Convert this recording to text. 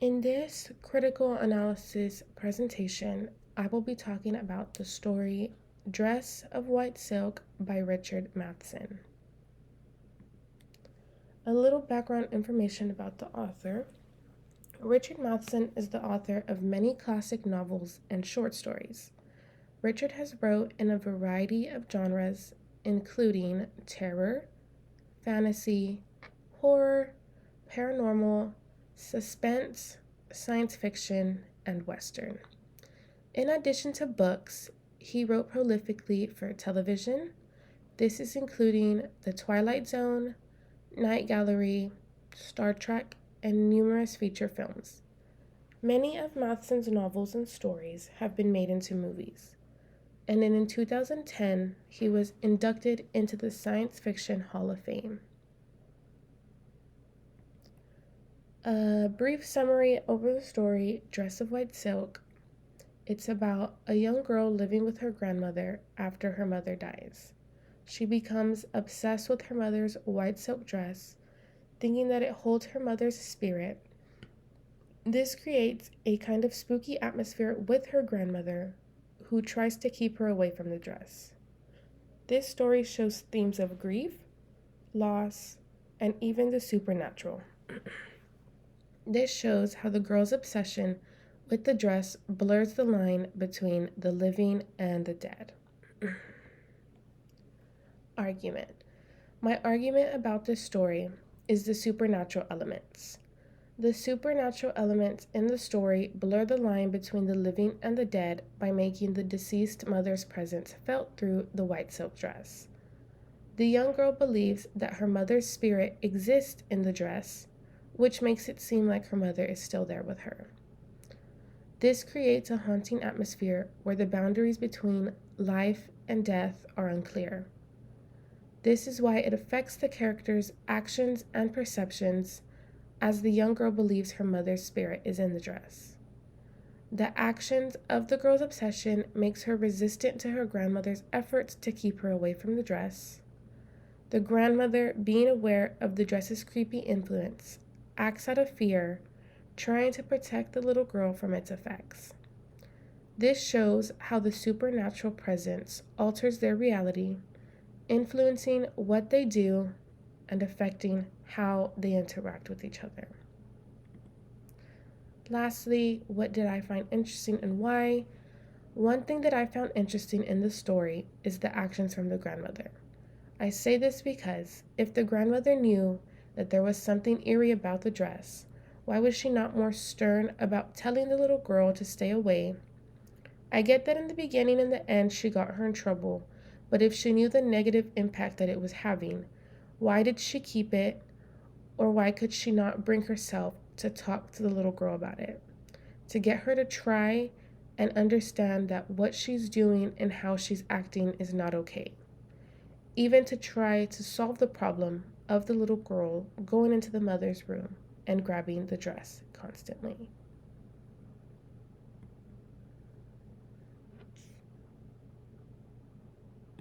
In this critical analysis presentation, I will be talking about the story Dress of White Silk by Richard Matheson. A little background information about the author. Richard Matheson is the author of many classic novels and short stories. Richard has wrote in a variety of genres, including terror, fantasy, horror, paranormal, suspense, science fiction, and western. In addition to books, he wrote prolifically for television. This is including The Twilight Zone, Night Gallery, Star Trek, and numerous feature films. Many of Matheson's novels and stories have been made into movies, and in 2010, he was inducted into the Science Fiction Hall of Fame. A brief summary over the story, Dress of White Silk. It's about a young girl living with her grandmother after her mother dies. She becomes obsessed with her mother's white silk dress, thinking that it holds her mother's spirit. This creates a kind of spooky atmosphere with her grandmother, who tries to keep her away from the dress. This story shows themes of grief, loss, and even the supernatural. This shows how the girl's obsession with the dress blurs the line between the living and the dead. Argument. My argument about this story is the supernatural elements. The supernatural elements in the story blur the line between the living and the dead by making the deceased mother's presence felt through the white silk dress. The young girl believes that her mother's spirit exists in the dress, which makes it seem like her mother is still there with her. This creates a haunting atmosphere where the boundaries between life and death are unclear. This is why it affects the character's actions and perceptions, as the young girl believes her mother's spirit is in the dress. The actions of the girl's obsession makes her resistant to her grandmother's efforts to keep her away from the dress. The grandmother, being aware of the dress's creepy influence, acts out of fear, trying to protect the little girl from its effects. This shows how the supernatural presence alters their reality, influencing what they do and affecting how they interact with each other. Lastly, what did I find interesting and why? One thing that I found interesting in the story is the actions from the grandmother. I say this because if the grandmother knew that there was something eerie about the dress, why was she not more stern about telling the little girl to stay away? I get that in the beginning and the end she got her in trouble, but if she knew the negative impact that it was having, why did she keep it? Or why could she not bring herself to talk to the little girl about it? To get her to try and understand that what she's doing and how she's acting is not okay. Even to try to solve the problem of the little girl going into the mother's room and grabbing the dress constantly.